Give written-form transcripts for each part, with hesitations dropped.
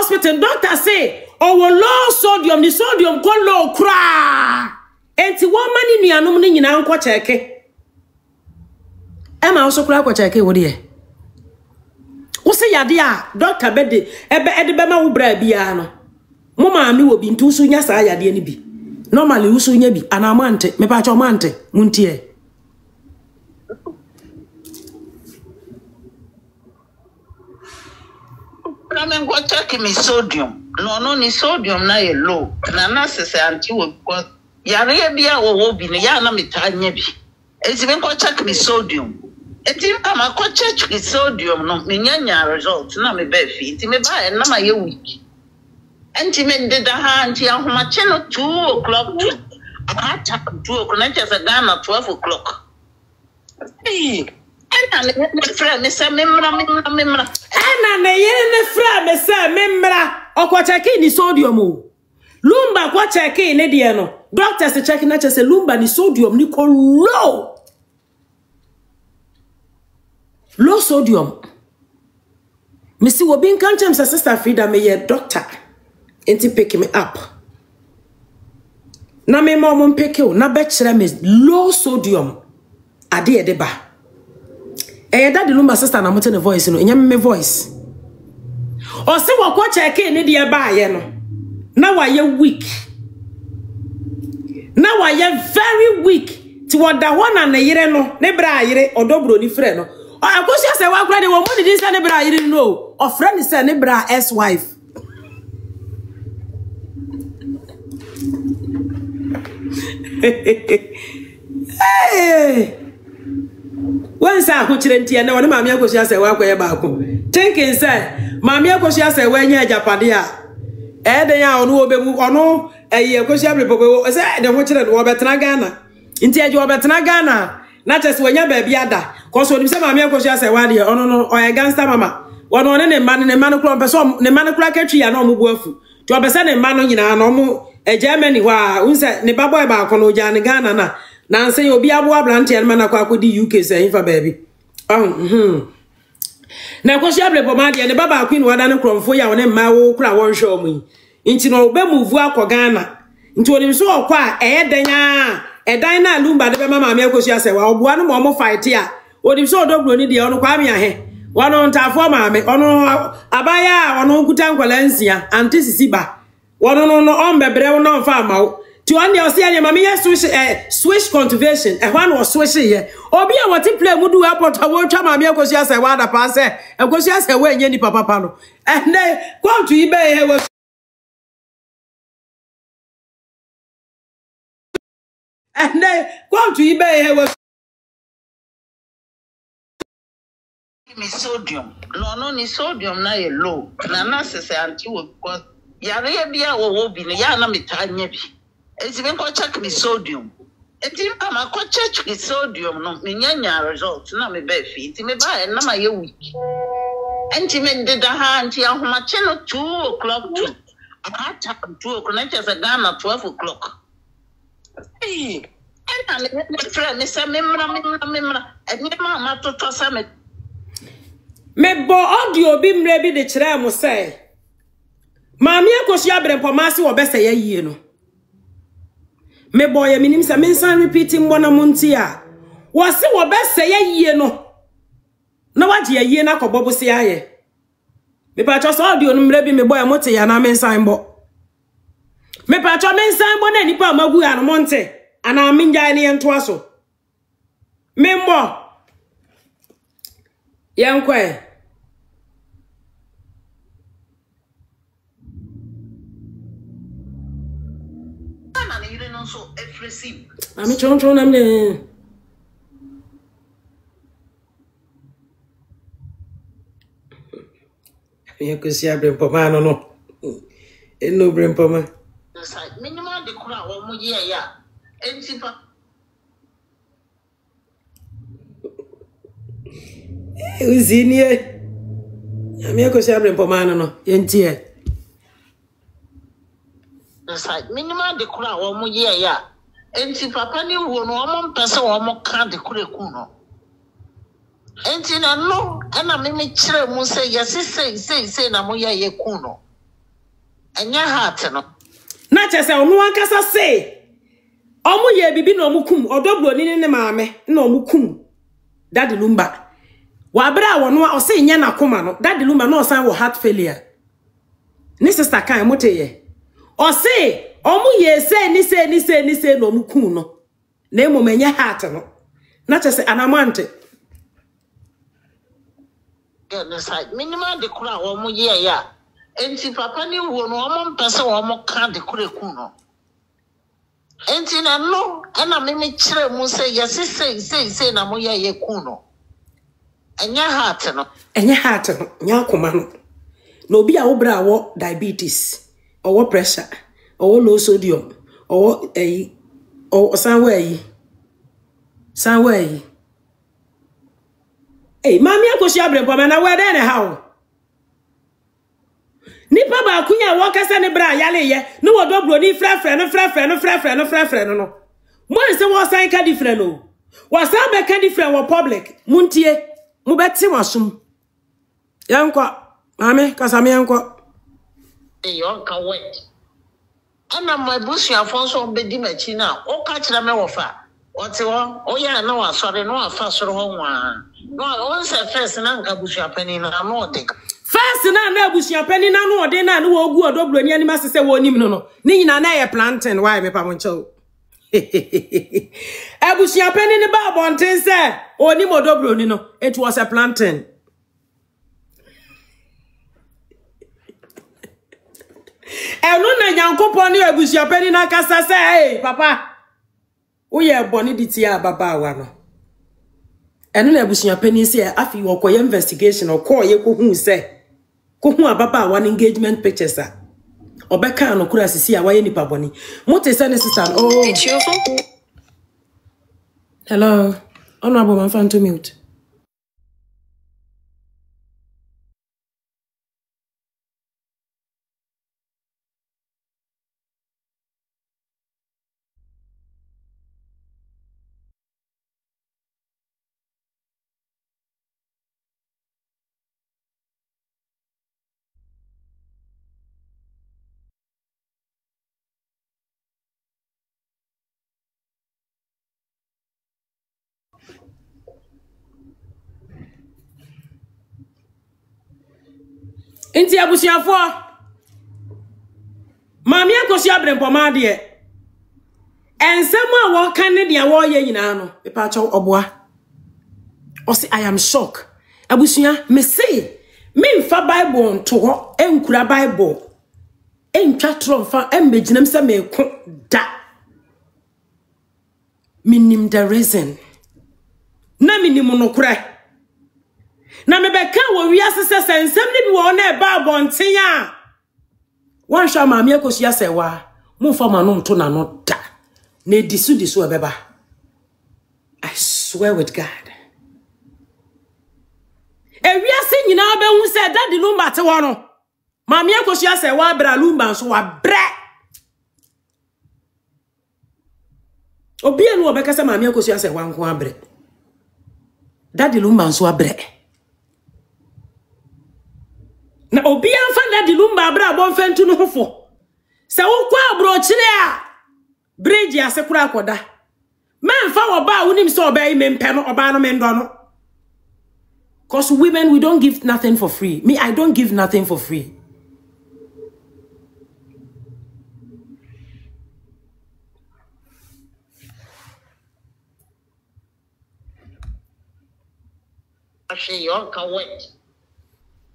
hospital doctor say oh low sodium the sodium go low cra enti one man ni nuanom ni nyina nko cheke Emma also cry kwa cheke wo de wo se yade a doctor bede ede be ma wo bra bia no mo ma mi wo bi ntu so nya sa yade ni bi normally wo so nya bi anamante me pa cha mante muntie I'm going to check me sodium. No, ni sodium na ye low. Na se anti wo because yare bia wo bi ne ya na metanye bi. Enti me go check me sodium. Enti am go check me sodium no me nya result na me be fi. Enti me ba na ma ye week. Enti me de da ha anti ahoma che no 2 o'clock to. I check 2 o'clock na just Ghana 12 o'clock. Hey. Ena ne fra me se memra. Ena ne ye ne fra me se memra okwa cheki ni sodium o lumba kwa cheki ne de no doctor se cheki na chese lumba ni sodium ni ko low sodium me si wo bin kan chem sister Frida me ye doctor enti pick me up na me mom pick you na be kire me low sodium ade e de ba that the lumba sister na mote ne voice no enya me voice o se wo kwa cheke ne de ba ye no na wa ye weak na wa ye very weak ti woda ho na yire no ne bra yire odobro ni frɛ no akosi ase wa kura de wo mo di se ne bra yire no o frɛ ni se ne bra ex wife hey Once I could chirenti and one mammy akosi ase wa kwa ye ba ko thinking say mammy akosi ase wa nya japade a de ya onu obemu onu akosi abrepoko say de ho chire wo betena Ghana nti aje wo betena Ghana na chese wanya ba bia da ko so nim say mammy akosi ase wa de onu no o ye gangster mama wono one ne man kro mpeso ne man kro akatwi ya na omubu afu ti obese ne man no nyina na omu Germany wa unse ne baboy ba ko no ja ne Ghana na say obi abo abrante en mana kwa akodi UK say infa baby na ko sia blepo ma de ne baba queen wada ne kromfo ya wona ma wo kura won hwe omu nti no be move akọ Ghana nti onim so okwa danya dan na lumba de be mama me akosia say wa oboa no mo fight ya onim so odobro ni de ono kwa me ahe wono ntafo ma me ono abaya ono kuta nkola nsia anti sisiba wono no ombebre wo no fa ma to one day say mama ye switch cultivation e one was switch here obi a what play mudu airport wo twa mama akosi ase wa da pa se akosi ase wa enye ni papa no and then come to ibe he was and then come to ibe he was me sodium no ni sodium na ye low na se anti wo because yare bia wo bi ne ya na metanye bi enti me ko check me sodium enti am ko check me sodium no me nya result na me ba fi enti me ba na ma ye week enti me de da ha enti ahoma che no 2 o'clock to I check 2 o'clock na just Ghana 12 o'clock hey enta me friend me say memra enti ma to sa me bo audio bi mre bi de kire mo say maami akosi abrempo ma se wo bese ye yie no me boy minim sa mensan repeating bona munti a wo se wo bese ye yie no na waje ye yie na kobobo se aye me pa cho so audio no mre bi me boy mote ya na mensan bo me pa cho mensan bo na nipa magu ya no monte ana minja ne ento aso me mo yankwe so expressive ami chon nam ne ya ko si abre poma no eno bre poma sai minimum de kura wo mo ye ya enti pa uzinie ami ko si abre poma no enti e sai minimum de kura wo mo ye ya enti papa ni wo no mo mpese wo mo ka de kura ku no enti na no ana me kire mu se yesi sei na mo ye ku no Anya heart no. Na chese onu ankasa say. Omu ye bibi na omukum odoblo ni ne maame na omukum. Daddy Lumba. Wa bra wono o say nya na koma no. Daddy Lumba no san wo heart failure. Ni sister kan moteye. O say omu ye say ni say no omukum no. Na emomenya heart no. Na chese anamante. Minimum de kura omu ye ya. Enti papa ni wo no omu mpese omu kan de kura ku no. Enti na no ana mimi kire mu say yes say na mo ye ku no. Enya heart no. Enya heart no, nya akoma no. Na obi a wo bra wo diabetes, or pressure, or low sodium, or sanway. Hey, mami akoshi abrempo na we dey how. Nipa ba kunya wo kasa ne bra yale ye, no wodobro ni frefre no. Mo se wo san ka different no. Wo san be ka different wo public. Muntie, mo beti wasum. Yanko, mami kasa me yanko. Yanka wet. Ana my busu afonso obedi machi na, o ka kira me wo fa. Ote wo, o ya na wa sore no afa soro ho nwa. No, on se first na nka busu apani na no de. First na busia penny na no ode na no ogu odoblo ni ani masese wo nim no ni nyina na ye plantain why me pa moncho busia penny ni ba bonten se oni modoblo ni no it was a plantain enu na nyankopon ni busia penny na kasa se hey papa wo ye boni ditia baba wa no enu na busia penny se afi wo koye investigation o koye ko hu se Kuhu ababa one engagement pictures a obeka no kura sisi a waye nipa boni mote send sister oh hello honorable man fan to mute Inti abusiafo Mami akosi abrempo ma de ensem a wo kan ne de wo ye nyina no pepa cho oboa o say I am shocked abusia me say me mfa bible nto ho enkura bible entwa tromfa embegyinam se me ko da minim the reason na minim no kura na mebeka wo wiase se sensem ne bi wo na e ba bonten a wan sha mami akosi asewa mo fa ma no nto na no da na disu ebeba I swear with God e wiase nyina be hu se Daddy Lumba te wo no mami akosi asewa bra Lumba so wa bre obi enu obeka se mami akosi asewa nko abre Daddy Lumba so abre na obi anfa Daddy Lumba abra bonfentu no hofo se wo kwa abro chire a bridge asekura akoda menfa wo ba wonim se obai mempe no oba no mendo no cause women we don't give nothing for free. Me I don't give nothing for free. Actually you can wait.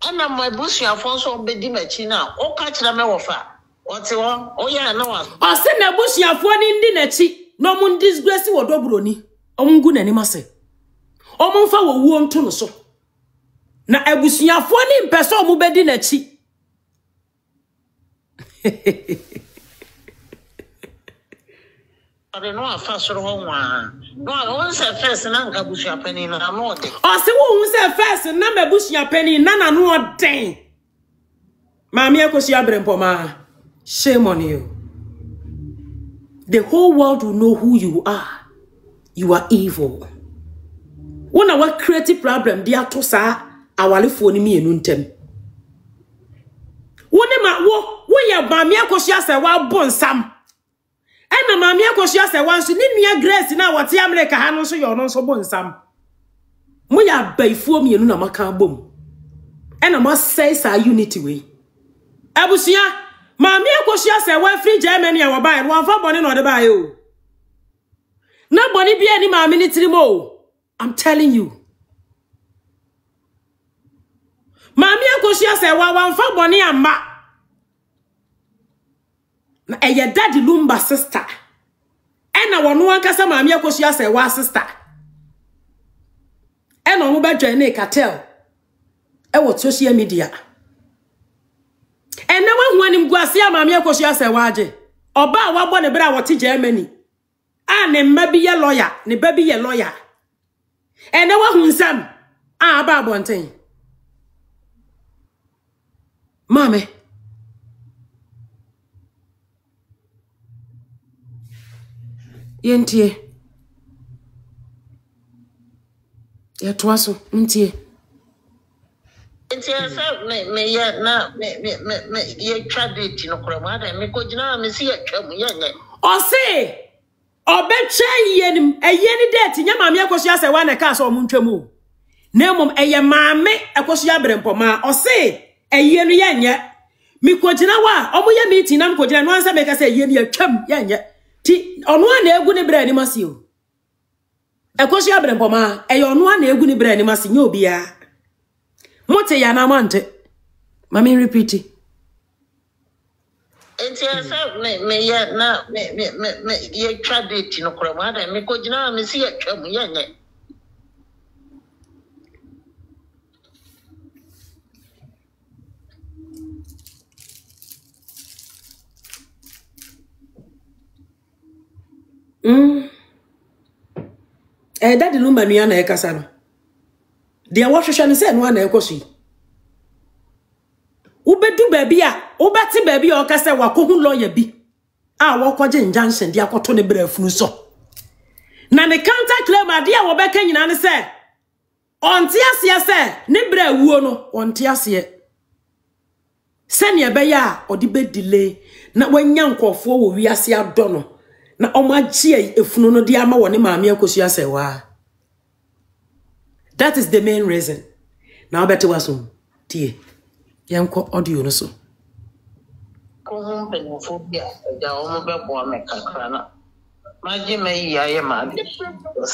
Ana my busu afonso obedi machi na o ka kira me wo fa ote wo o ya na wa o se na busu afo ni ndi na chi no mu disgrace wo dobroni o mungu na ni mase o mu fa wo wuo nto no so na abusuafo ni mpese o mu bedi na chi no afa soro ho nwa no won se first na nka busu apani na no de o se wo hu se first na mabusu apani na no den mami akosi abrempo ma shame on you. The whole world will know who you are. You are evil. When our creative problem dia to sa awalefo ni mienu ntem Wonema wo ye maami akosia se wa bonsam. Ena maami akosia se wa nso ni nua Grace na wote America ha no so ye ono so bonsam. Mo ya baifuo mienu na maka bom. Ena mo say sa unity we. Abusia maami akosia se wa free Germany a wo bai no anfa bone no de bai o. Na bone bia ni maami ni tirimo. I'm telling you. Maami akosia se wa anfa bone amma. Na eye daddy Lumba sister. Ena wono ankasa maami akosia se wa sister. Ena omo ba join cartel. E wo social media. Ena wa hu anim guase maami akosia se wa age. Oba wa bo ne bra wo te Germany. A ne mma bi ye lawyer, ne ba bi ye lawyer. Ena wa hu nsam a ba bonten. Mame yentie ya twaso ntie sa me ya na me ye tradite no kura ma da me ko gina me si ya twam ye nye o se obeche yenim eyeni date nya maame akosia se wa na ka so mo ntwam o na mom eye maame akosia brempoma o se eyenu ye nye mi ko gina wa omo ye meeting na ko gina no ansa me ka se eyeni atwam ye nye ti onu na egu ni bra ni masi o ekosi abrempoma eye onu na egu ni bra ni masi nya obia mote ya na mante mami repeat sa me ya na me ye tradite no kura ma da me ko gina me si ya twam ye nye Daddy Lumba nua na ekasa no. De awhwehwe ne se no na ekosi. Ubedu baabi a, ubati baabi a okase wakohu lawyer bi. A wokoje injunction de akoto ne brafunu so. Na ne counter claim ade a wobeka nyina ne se onte ase se ne bra wuo no onte ase. Se ne be ya odi be delay na wanya nkofo wo wiase ado no. Na omagie efunu no dia ma woni maami akosia sewa. That is the main reason. Now better wasum tie. Yanko audio no so. Ko hon penofobia da omo be bo me kakra na. Maji me yaye ma de.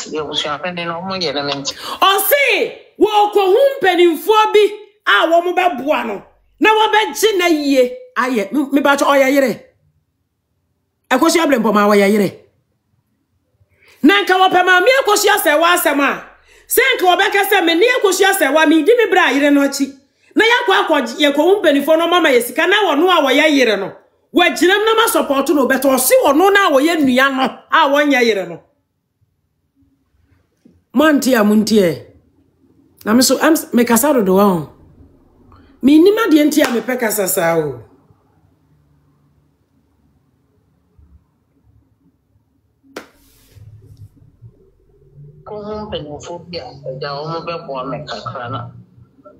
Ye wusu afende no mo ye na menti. O si wo ko hon penifo bi a wo mo be boa no. Na wo be gi na yie aye me ba cho oya yire. Ekosi abrempoma wa yire. Nanka wo pema mi ekosi asewa asema. Senka obeka se me ni ekosi asewa mi di mi bra yire no chi. Na yakwa ye ko umpenifo no mama yesika na wono a wo yire no. Wa ginam na ma support no beto o si wono na wo ye nua no a wonya yire no. Manti amuntie. Na me so me kasado do wa. Mi ni ma de ntia me pekasa sa o. Ko hon penofobia da omo be bo me kakra na.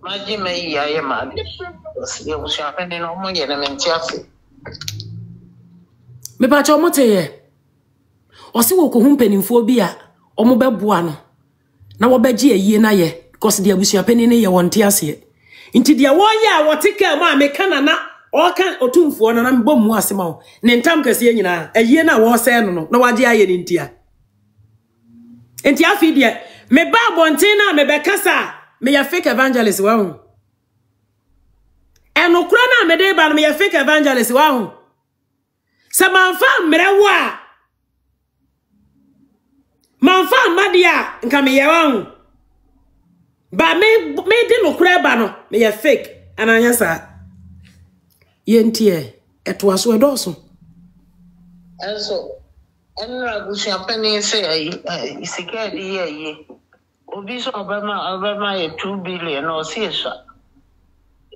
Maji me yaye ma de. Ye wusu afende no mo ye na menti afi. Me ba cho mote ye. O si wo ko hu mpanimfo bi a omo beboa no. Na wo begie ayie na ye because dia busuapani ne ye wonte ase. Nti dia wo ye a wotika ma me kana na o kan otumfo no na mbom mu ase ma wo. Ne ntam kase nyina ayie na wo se no na waje aye ne ntia. Nti afi dia me ba bonten na me be kasa me ya fake evangelist wa hu. Enokura na me de ba no me ya fake evangelist wa hu. Se manfa mrewa manfa madia nka me ye wa hu. Ba me de nokura ba no me ya fake ananya sa yentie etwa so edoso Also enra busuapani se isika di ye obi so obama ye 2 billion o siesa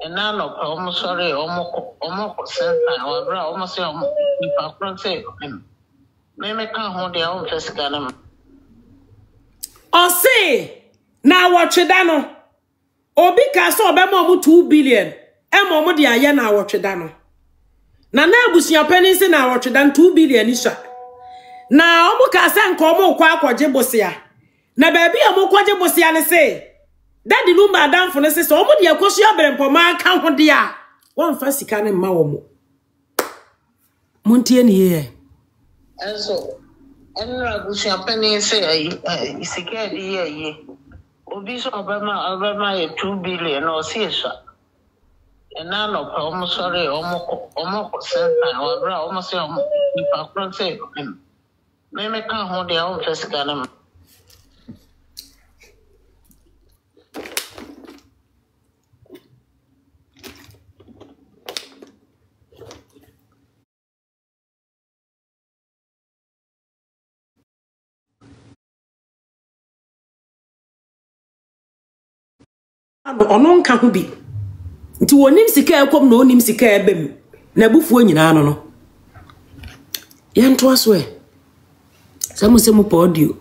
ena no pa omo sorry omo center wa bra omo se omo pa kron se me ka ho de o fesika na o se na watcheda no obi ka so obama omo 2 billion emo mo dia ye na awotweda no na abusua pani se na awotweda 2 billion isha na omo ka se nka omo kwa akwaje bosia na ba bia mo kwaje bosia ne se Daddy Lumba adamfo ne se so omo dia koso abrempo ma ka ho dia won fa sika ne ma wo mo montie ne ye enso enra abusua pani se sika di ye obi so obama ye 2 billion no siesa ena no pa omo sorry omo center obra omo se omo pa kron se me ka ho dia o fesika na ono nka ho bi nti wonim sika ekom na onim sika ebem na bufuo nyina no yanto aso e samusemu podio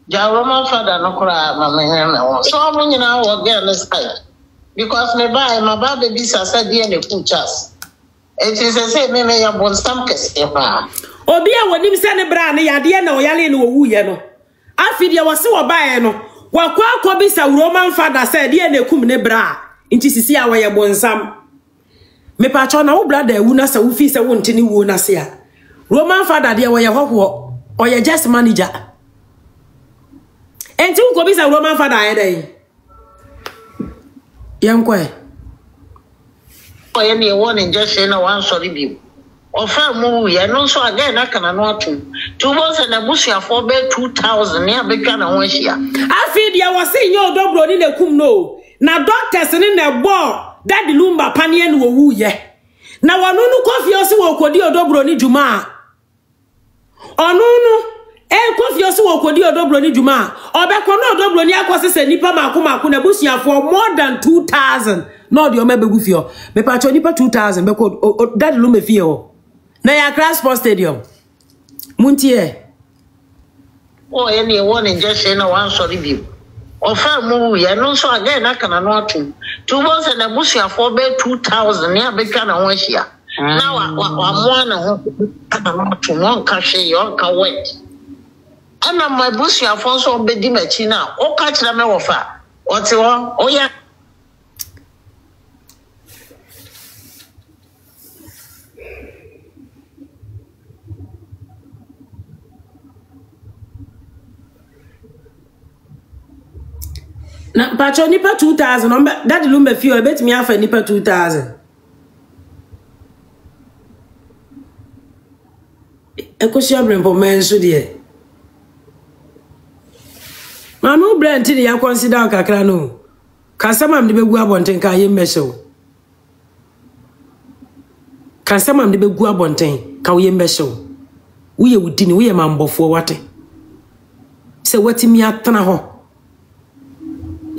jawo ma fada no kura mama nyana wo so mo nyina wo get this side because me buy my baby bisa said dey na kuchas it is say me ya bon stam kese pa obi a wonim se ne bra ne yade na oyale ne owu ye no afide wo se wo bae no wakwa bisa Roman father said dey na kum ne bra nti sisi a wo ye bonsam me pa cho na wo brother ewu na sa wo fi se wo ntini wo na se a Roman father dey wo ye hoho o ye just manager enti wo bisa Roman father aye dey yankwe o ye ne won injection na wan sorry bi ofa mu ye no so again na kana no atu 2 na busia for be 2000 ne abetwa na ho ahia afi dia wo se nye odobro ni na kum no na doctors ni na bo Daddy Lumba panie no wu ye na wonu nu kofi osi wo kodi odobro ni juma onunu kofi osi wo kodi odobro ni juma obekọ no odobro ni akosese nipa mako na busia for more than 2000 no di o mebegu fio me pa cho nipa 2000 beko Daddy Lumba fio na ya Crown Sports Stadium muntie o ye ne won injection na wan sorry bi ofa mu ye no so again na kana no atu 2 na busia for be 2000 ne abetwa na ho ahia na wa mo na ho kana no atu no ka hwe yo ka wet ana my busia for so be di machi na o ka kira me wofa o te wo o ya na pacho nipa 2000 Daddy Lumba fio ebetimi afa nipa 2000 ekoshi abrempo menso de manu brand ti ya consider kakra no kasama mde begu abonten ka ye mmehyew kasama mde begu abonten ka ye mmehyew uye wudini uye mambofo wate se watimi atana ho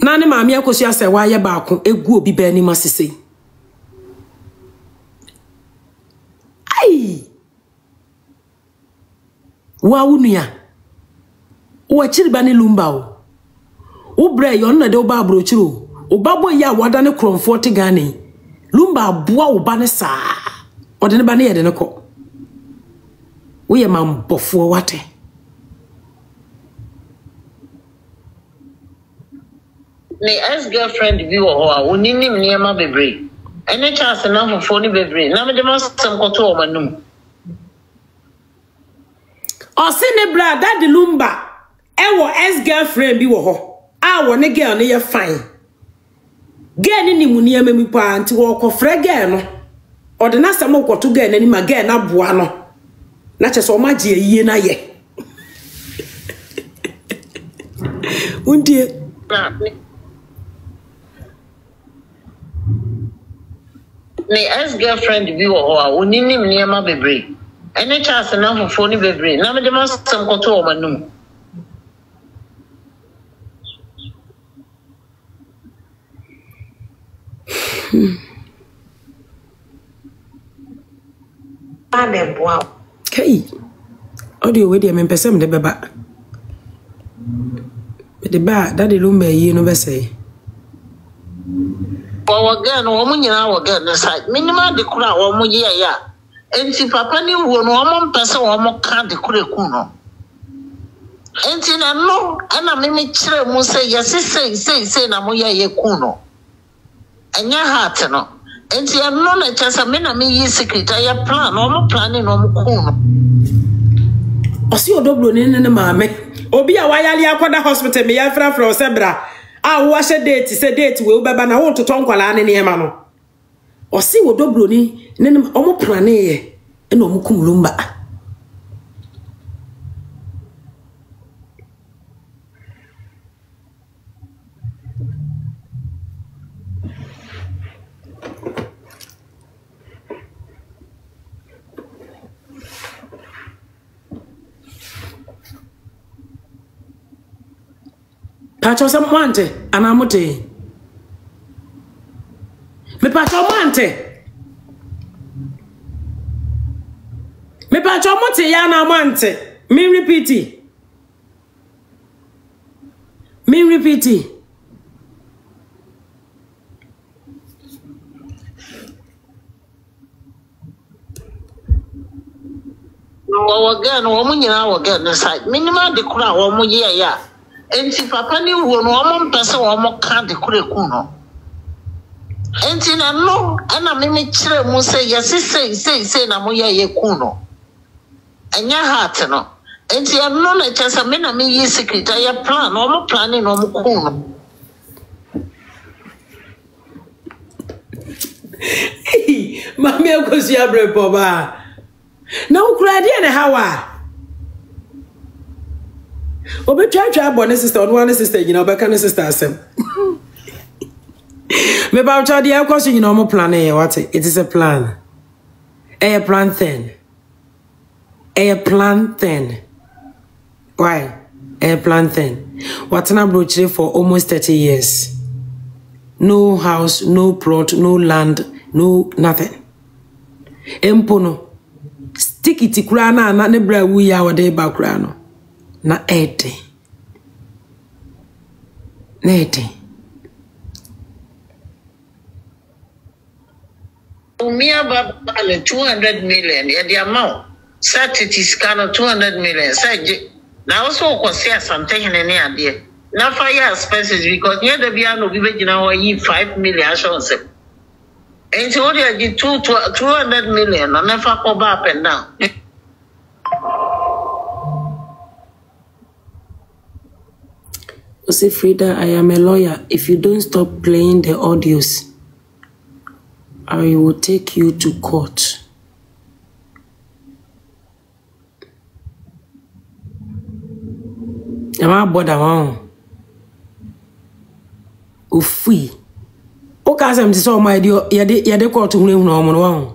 nane maami akosi ase wa ye baako egu obi ba ni masese ai wa unuya wo chiriba ni Lumba o bre yo na de o ba brochiro o babo ya wada ne kromfo te gane Lumba aboa o ba ne sa o de ne ba ne ye de ne ko wo ye mambofo wate ne ex-girlfriend bi wo ho a oninim niema bebre ene chance na fofo ni bebre na me de masem koto o manum o se ne bra Daddy Lumba ewo ex-girlfriend bi wo ho a wo ne girl ne ye fine girl ni nimu niema mi pa anti wo ko frɛ girl no o de na sam koto girl na ni ma girl na boa no na che so ma je yie na ye undie ne ex-girlfriend bi wo ho a oninim niema bebre ene chance na fofo ni bebre na me de masem koto o manum ade boa kai audio we de me pesem de beba de ba Daddy Lumba yi no be say again, woman, you know, again, the side. Minima the crowd, one more year, yeah. And si papa ni one person, one more can't the kuno. And in a no, and I may tell you, say, yes, say, Namuya ye kuno. And your heart, no. And see, I'm not just a minute, me secret, I plan, no planning on kuno. O si odoblo ne maame obi a wayale akwada hospital me yafra fra osebra a wo hye date se date we beba na wo toton kwala ne ne ma no o si odoblo ni ne omo plane ye e na omo kumlumba Pacho sa mwante anamote me pacho mwante ya na mwante me repeat again woman you know again the side minimum the crowd one more year yeah. And si papa ni one person one more can't the kuno. And in a no, and I may tell you, say, yes, say, Namuya ye kuno. And your heart, no. And see, I'm not just a minute, me ye secret, I plan, no more planning, no more kuno. Mammy, of course, you are brave, Boba. No, cry, dear, how Obe try born sister on one sister, you know, back on sister asem. Me about the of course you know more plan what it is a plan. A plan then. Why? A plan then. What an approach for almost 30 years. No house, no plot, no land, no nothing. Empono. Stick it krana na nebra wu ya wade background. Na ete. Umia baba 200 million ya the amount. Set it is kind of 200 million. Say now also consider something in any idea. Now fire expenses because near the piano we be now 5 million shows. And so they get 200 million and never go up and down. Say Frida, I am a lawyer. If you don't stop playing the audios, I will take you to court. Am I bother one? Ufui. O kasa mti so my dear, yade court hune hune one.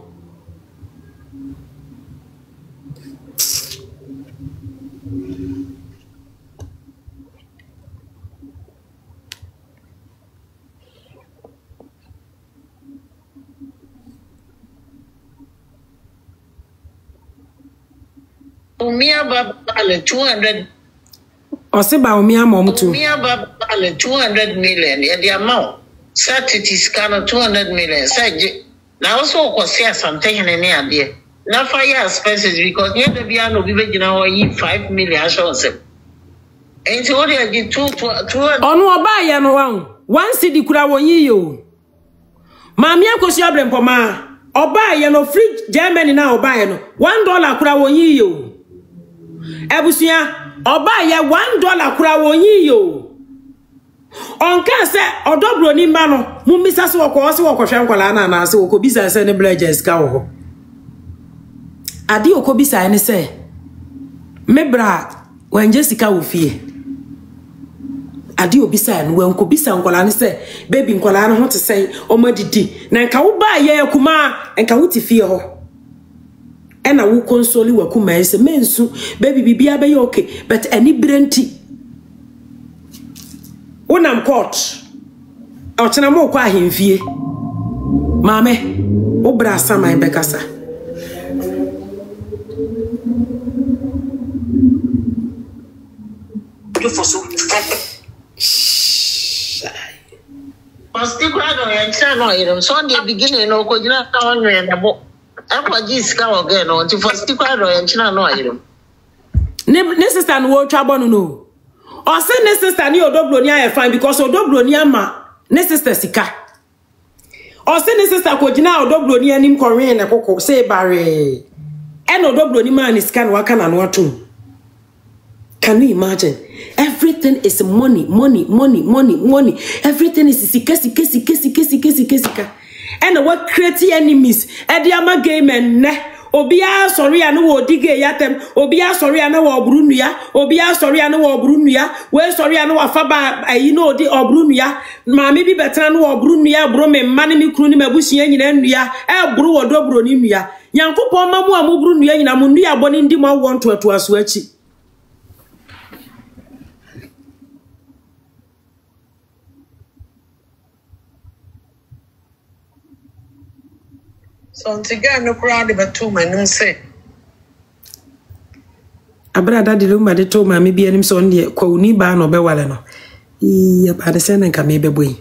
Umia baba 200. Osiba umia mom too. Umia baba 200 million. Yeah, the amount. Set it is kind of 200 million. Say now also consider something in any idea. Now fire expenses because near the piano we be now 5 million shows. And so they get 200. Onu oba ya no wan. One cedi kura wonyi yo. Mami akosi abrempo ma. Oba ya no free Germany na oba ya no. $1 kura wonyi yo. Ebusia oba ye $1 kura wonyi yo. Onka se odobro ni mba no mumisa se woko se woko hwe nkwala na na se woko bisa se ne blages ka wo. Ade woko bisa ne se mebra wanje sika wo fie. Ade obisa no wenko bisa nkwala ne se baby nkwala no ho te sei omadidi na nka wo ba ye akuma nka wo ti fie ho. Ena wo konsoli wakuma ese mensu baby bibia be okay but any brenti Unam court. Ochena mo kwa ahemfie. Mame, obra sama ibekasa. Posti kwa no yenchina so on the beginning no ko jina ka onwe na bo akwa jiska again no nti first kwa no yenchina no ayem ne sister no wo twa no o say ne sister ni odoblo ni aye fine because odoblo ni ama ne sister sika o say ne sister ko jina odoblo ni anim koren na kokko say bare e no odoblo ni man sika no aka na no atum. Can you imagine? Everything is money. Everything is sika. And what create enemies? Ediama game and ne. Obia sorry anu wo dige yatem. Obia sorry anu wo brunuya. Obia sorry anu wo brunuya. We sorry anu wa faba you know di obrunuya. Ma maybe better anu wo brunuya bro me mani mi kruni me bushi nyina nuya. Bro wo do bro ni nuya. Yankopon mamu amu brunuya nyina mu nuya boni ndi ma want to aso achi. So together no crowd but two men say Abrada de lumba de to ma me bi anim so ne kwa uni ba no be wale no ya ba de sen nka me be boyi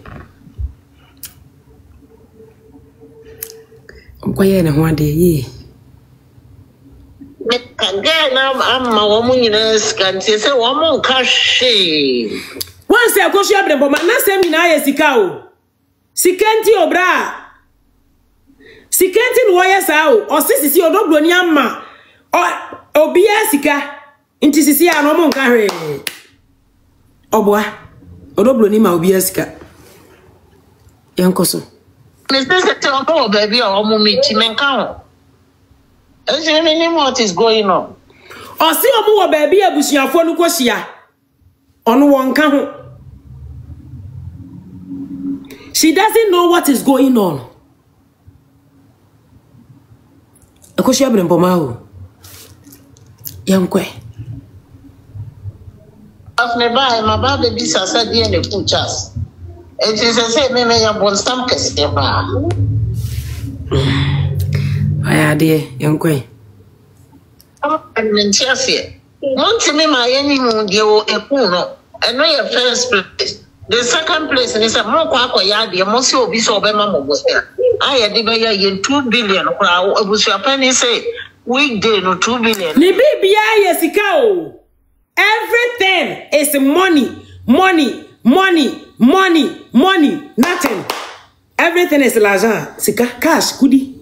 Mkoye ne ho ade yi me kage na amma wo mu nyina skanti se wo mu ka hwe wan se akosu abrebo ma na sem nyina ya sika o sikanti obra Sikenti no ye sa o sisi odoblo ni amma obi asika nti sisi a no mo nka hwe oboa odoblo ni ma obi asika yankoso me say te o baby o mu meet me nka ho any what is going on o si o mu wo baby abusuafo no kohia ono won nka ho she doesn't know what is going on Akoshi abrempo mawo yankwe afne ba ma ba be bisa sa die ne fuchas e ti se me ya bon stam kese ba aya de yankwe am ntiasie monti me ma yeni mu de o eku no eno ya first place the second place is a mo kwa akoya de mo se obi so obema mo bosia I de be ya 2 billion kwa obusu penny say weekday no 2 billion ni bibia yesika o everything is money nothing everything is l'argent sika cash kudi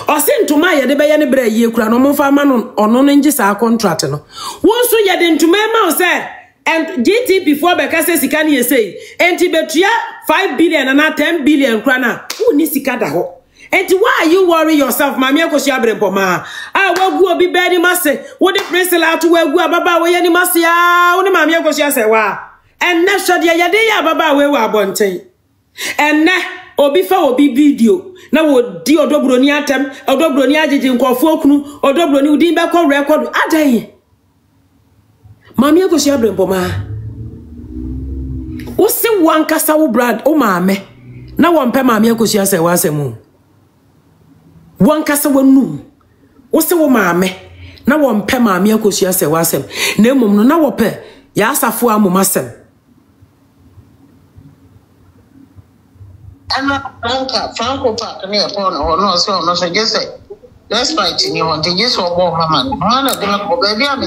Osintuma ye de be ye ne bra ye kura no mo fa ma no ono no ngi sa contract no wonso ye de ntuma ma o say and GT before be ka say sika ne ye say enti betua 5 billion na 10 billion kura na uni sika da ho enti why you worry yourself mami akosi abrempo ma wagu obi be ni mase wo de principal ato wagu ababa wo ye ni mase wo ne mami akosi ase wa and na so de ye de ya ababa we wa abonten and na obi fa obi video na wo di odobroni atem odobroni ajeje nkofo okunu odobroni udi be ko record adan mami akosi abrempo ma wo se wankasa wo brad o maame na wo mpe mami akosi ase wa asemu wankasa wonu wo se wo maame na wo mpe mami akosi ase wa asem na emom no na wo pe ya asafo amomasem Franco Park near phone or no, so just say, let's fight in you want to just walk home. One of them, baby, I'm a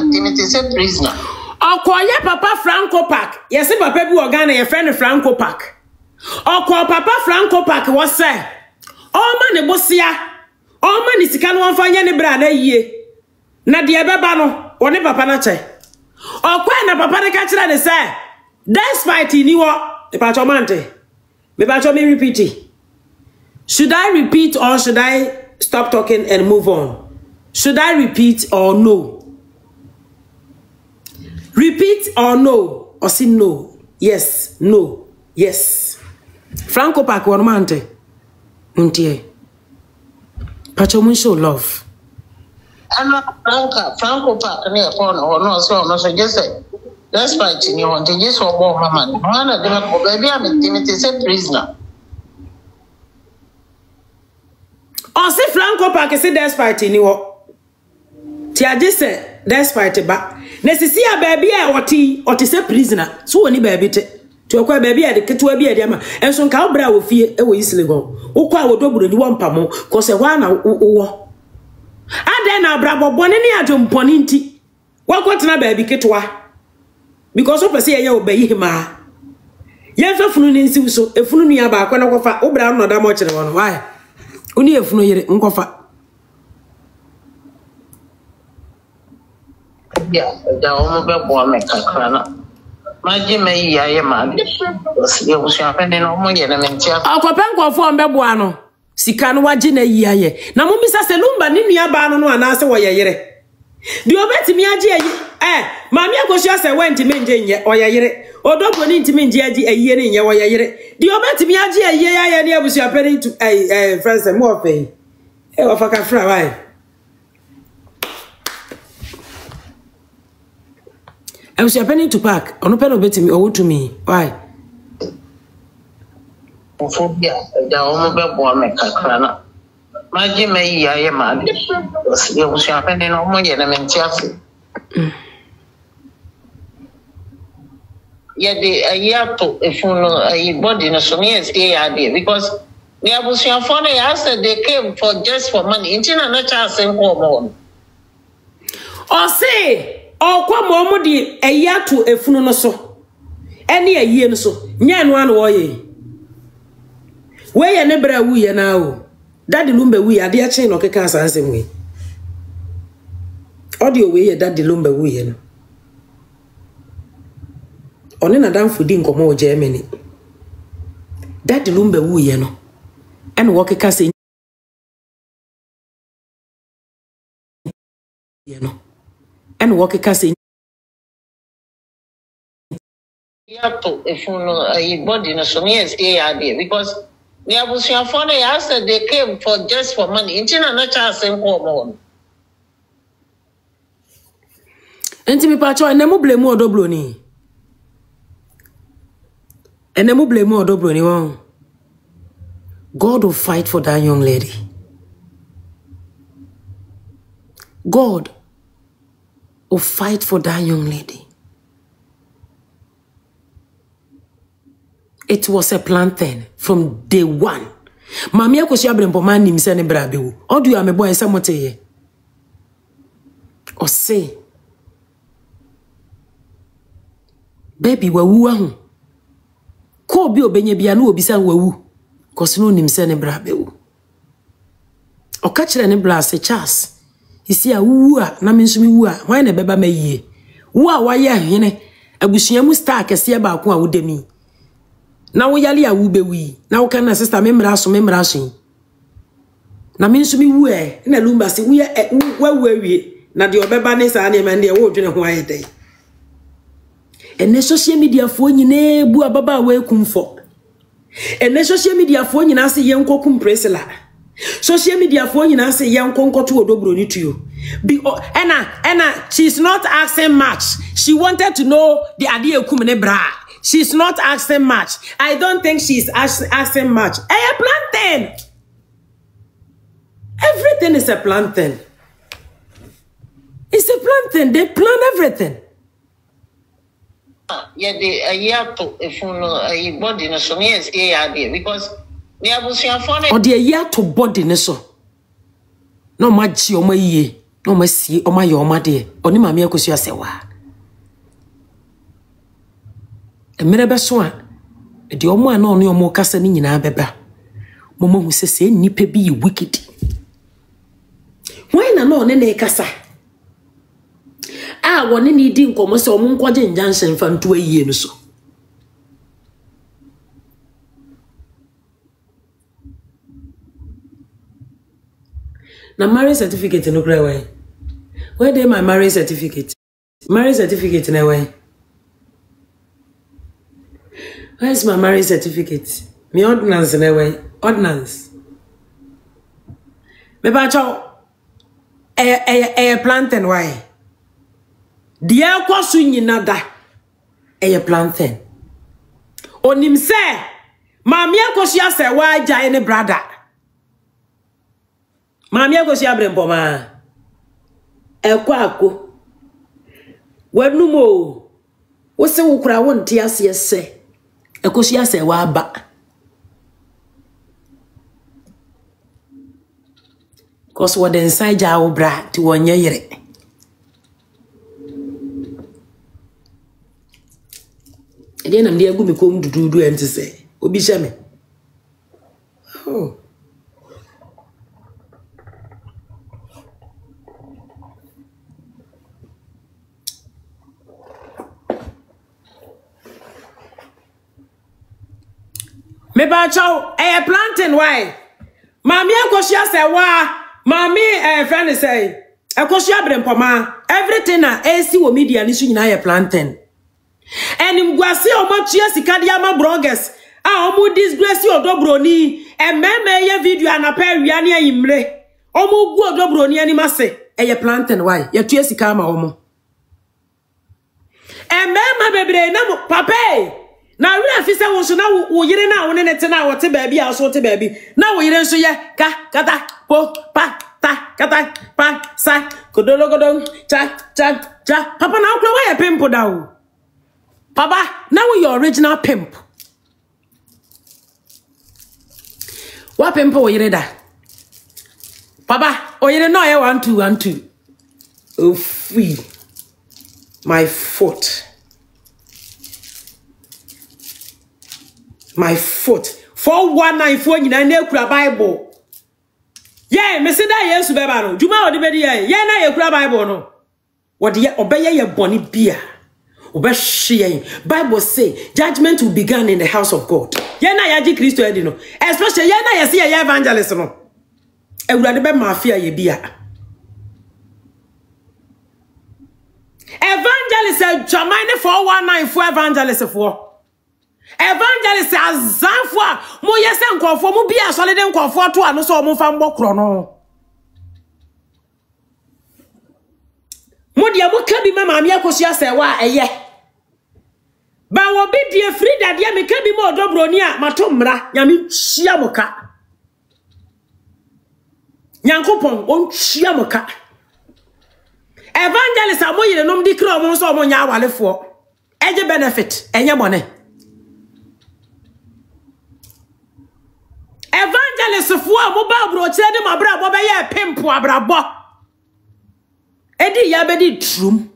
prisoner. Okoye Papa Franco Park. Yes, Papa bi organa your friend Franco Park. Oko Papa Franco Park was say, oh man, bosia, oh man, is can one for any brother ye. Na de beba no, one papa na che. Okwa na papa de catch that say, despite you what the patchomante. Maybe I me repeat it. Should I repeat or should I stop talking and move on? Should I repeat or no? Repeat or no? Or say no? Yes, no, yes. Franco Park Warmante. Untie. Pacho mun show love. I'm not Franco Park near phone or no, so just say. That's fight in you want to just walk home. One of them, baby, I'm a prisoner. Oh, say Franco Park, say that's fighting you. Tia just said that's fighting back. Nesisi a baby oti se prisoner. So woni baby te. To akwa baby a de ketewa bi a de ama. Enso nka obra wo fie e wo Islegon. Ukwa wo doburo ni wo mpamo ko se hwa na wo. Ade na abra bobone ni adwomponi nti. Wakotena baby ketewa. Because o pese ye obayi hima. Ye fa funu ni nsi so efunu nu ya ba akwa na kofa obra no da mo kire wono. Why? Oni efunu yire nkofa. Yeah, the woman be born me kakrana. Maji me ya ma. You was happening no mo ye na mentia. Akopen kwofo mbeboa no. Sika no waje na yi aye. Na mo bisa se lumba ni nua ba no anase wo yeyere. Di obetimi age ayi. Mami akosia se wenti menje nye oyeyere. Odogbo ni ntimi nje age ayi ni nye wo yeyere. Di obetimi age ayi aye ni abusia peri to friends mo ofe. Ofaka fra why? I was happening to park. On open obey me or to me. Why? Phobia, the woman be born me kakrana. Maji me ya ma. You was happening no mo ye na mentia. Yeah, the yato efuno body no so me stay there because the abusian phone said they came for just for money. Intina na chance nko O say okwa momo di eyato efunu no so ene ayie no so nya no an wo ye we ye ne bra wu ye na o daddy lumba wu ade a chen no keka asansem we audio we ye daddy lumba wu ye no oni na dan fudi nkomo o Germany daddy lumba wu ye no ene wo keka se ye no and walk a casting. Yato efuno body no so me stay there because the abusian phone said they came for just for money. Intina na chance nko Enti mi pacho enemu blame odoblo ni. Enemu blame odoblo ni won. God will fight for that young lady. God will fight for that young lady. It was a plantain from day one. Mami akosi abrempo man nim se ne brabe wo. Odu ya mebo ense moteye. O say baby wawu ahu. Ko obi obenye bia na obi san wawu. Kosi no nim se ne brabe wo. O ka kire ne bra se Charles. Isi a wu a na mensumi wu a hwan na beba mayie wu a waye hene abusuamu star kese ba ko a wudemi na wo yale a wu bewi na wo kana sister memra so na mensumi wu na lumba se wu wawu awie na de obeba ne sa na ema ne wo dwene ho ayedai ene social media fo nyine bu ababa wa ekumfo ene social media fo nyina se yenkokum presela social media for you say young konkoto odobro ni to you. She's not asking much. She wanted to know the idea kumene bra. She's not asking much. I don't think she's asking much. A plantain. Everything is a plantain. It's a plantain. They plant everything. Yeah, the yato efuno body no so me stay there because or the year to body neso. No machi o maye, no masi o mayo made, oni mami akosi asewa. E mere beso a de omo ana oni omo kasa ni nyina beba. Momo hu se nipa bi wicked. Why na no ne kasa? Woni ni di nkomo se omo nkoje njansen fa nto ayie no so. Na marriage certificate no cry why? Where dey my marriage certificate? Marriage certificate na why? Where's my marriage certificate? Me ordinance na why? Ordinance. Me ba cho plantain why? Dia kwasu nyina da. Plantain. Onim se mami akosi ase wa agya ne brother. Mami akosi abrempo ma. Ekwa ako. wanumo wo se wo kura won te ase ese ekosi ase wa aba cause what inside ja wo bra ti wonye yire ede na ndi agu me kom dududu ente se obi hye me oh me ba chow plantain why mami akosia say wa mami friend say akosia brempoma everything na AC wo media ni so nyina plantain enim gwase o matua sika dia ma bloggers a o mu disgrace odobroni ememe ye video anapa awia ne ayimre o mu gu odobroni ani mase plantain why ya tua sika ma o mu ememe bebre na papa na we afisa wo so na wo yire na wo ne te na wo te baabi a so te baabi na wo yire so ye kata po pa ta kata pa sa kodologodon cha papa na okra wa ye pimp da wo papa na wo your original pimp wa pimp wo yire da papa o yire no ye 1212 oh free my foot my foot 4194 nyina na ekura bible yeah me say that yesu beba no juma odi bedi ye na ekura bible no wode ye obeye ye boni bia obehye bible say judgment will begin in the house of God ye na yaji Kristo edi no especially ye na ye say ye evangelist no ewurade be mafia ye bia evangelist jamane 4194 evangelist for evangelist azanfo mo yese nkofo mo bia solide nkofo to ano so mo fa mbokro no mo dia mo ka bi mama me akosi asewa eye ba wo bi die free dadia me ka bi mo odobroni a matomra nyame hia moka nyankopon on hia moka evangelist amo yire nom dikra mo so mo nya awalefo eje benefit enye bone evangelist fo mo ba bro che de mabra bo be ye pimpo abrabo edi ya be di trum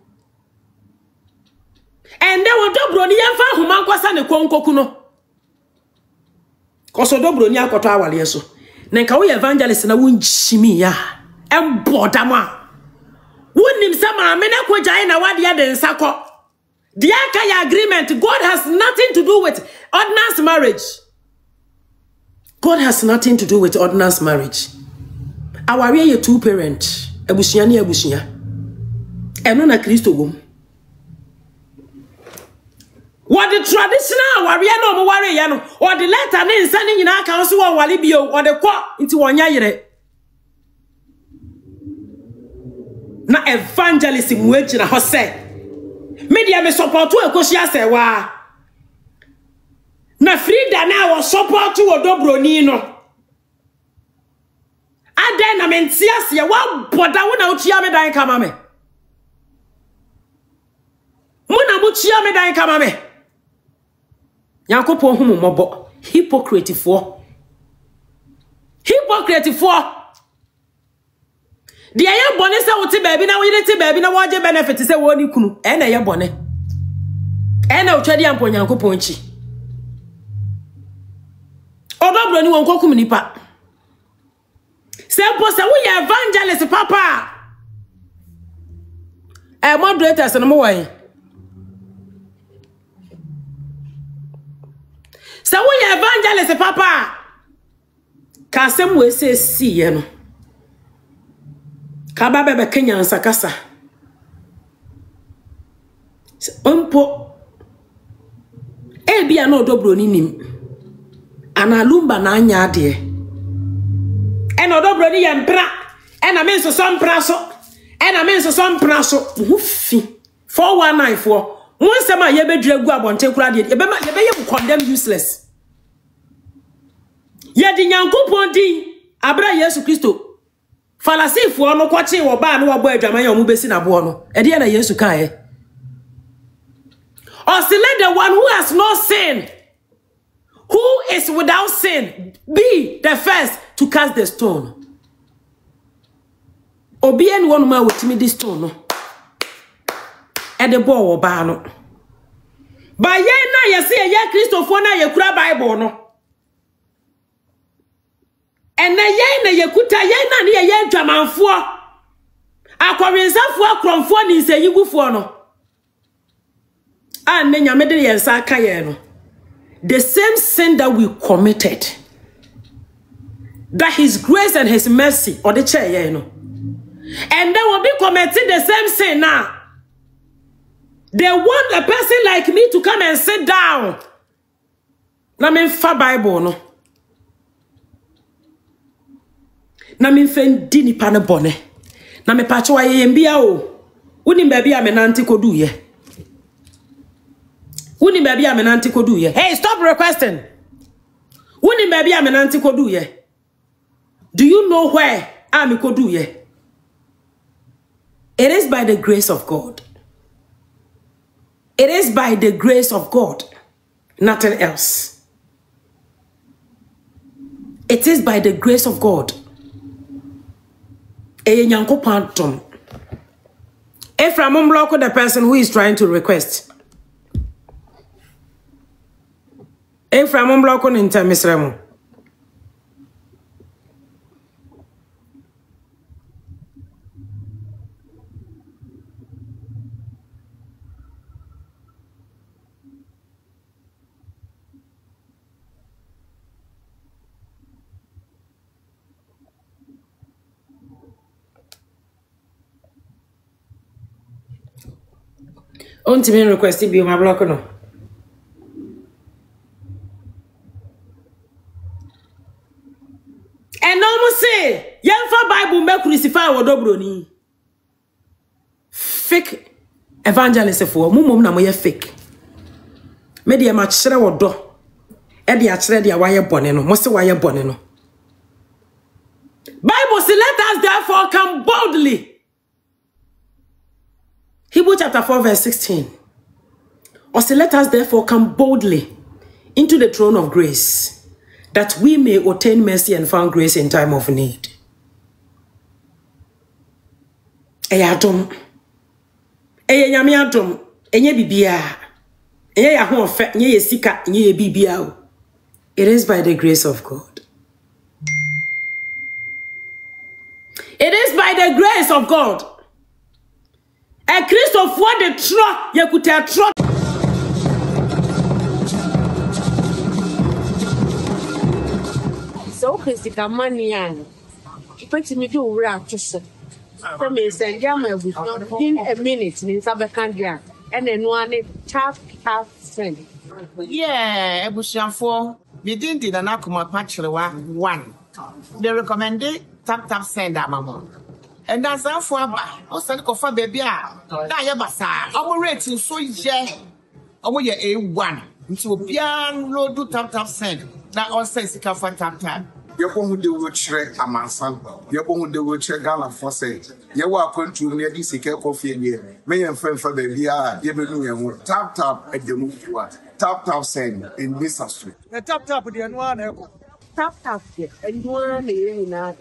ende wo dobro ni yemfa homa nkwasa ne konkoku no koso dobro ni akoto awale so ne nka wo evangelist na wonchimi ya embodama wonim sama me na kwajai na wade ya den sako the akaya agreement. God has nothing to do with ordinance marriage. God has nothing to do with ordinance marriage. Our way two parent ebusia ni ebusia eno na Kristo gom. What the traditional warrior no mo ware ya no or the letter ne nsa ni nyina aka so won wale bio or the kwa nti wonya yire na evangelism we gina ho se media me support ekosi ase wa na Frida na wo support wo Dobroni no ade na mentia se wa boda wo na utia me dan kama me muna mutia me dan kama me Yankopon humu mobo hypocrite for the aye bone se wote baby na wo yire te baby na wo je benefit se wo ni kunu e na ye bone e na otwadi ampo Yankopon chi Dobroni won kokum nipa sempo se wo ye evangelist papa e moderators no mo wan se wo ye evangelist papa ka sem we se si ye no ka ba be Kenya nsakasa ompo e bia na Dobroni nim analumba na anya ade e na Dobroni ye mpra e na menso so mpra so e na menso so mpra so hu fi 4194 won sema ye bedura gu abonte kura de ye be ye condemn useless ye di Nyankopon di abra Yesu Kristo falasifo no kwache wo ba no wo bo adwaman ya mu besi na bo no e de na Yesu kan Or say, let the one who has no sin, who is without sin, be the first to cast the stone. Or be anyone who with me this stone. No. At the ball or bano. By ye na ye see ye Christopher na ye kura Bible no. And na ye kuta ye na ni ye dwamanfo. Akwarensafu akromfo ni se yigufo no. And then the same sin that we committed, that his grace and his mercy or the chair, you know, and they will be committing the same sin now. They want a person like me to come and sit down. Na me fa Bible no. Na me fendi ni pane bone. Na me pacho wa yembia o. Uni baby amenanti kodu ye. Uni baby amenanti kodu ye. Hey, stop requesting. Uni baby amenanti kodu ye. Do you know where I'm kodu ye? It is by the grace of God. It is by the grace of God. Nothing else. It is by the grace of God. Ephraim block the person who is trying to request. Ephraim block on intermisremo. On to me request be my block no. And almost say, young for Bible me crucify or dobroni. Fake evangelist for mum na moye fake. Media match share or do. Edi achre dia wire bonne no, mo se wire bonne no. Bible say let us therefore come boldly. Hebrews chapter 4 verse 16. Or say let us therefore come boldly into the throne of grace, that we may obtain mercy and find grace in time of need. Eyadom. Nyame adom. Enye bibia. Enye ya ho ofe, enye ye sika, enye ye bibia. It is by the grace of God. It is by the grace of God. A Christ of what the tro, you could tell tro. So, Christica Manian, put me to rap to say, for me, send Yama with in a minute in Sabacandia, and then one tap friend. Yeah, Ebushan 4, we didn't did an Akuma Patchlewa 1. They recommended tap send that mamma. And that's how far also for baby. Now, Yabasa, our rating so yeah, our year A1. So, piano do tap send. That also is a for tap. You're going to do a trick, a man, you're going to do a trick, Gala for say. You are going to near this coffee in here. May and friend for the VR, you tap at the move you are. Tap send in this street. The tap with the one echo. Tap, and one in a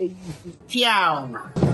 Piao.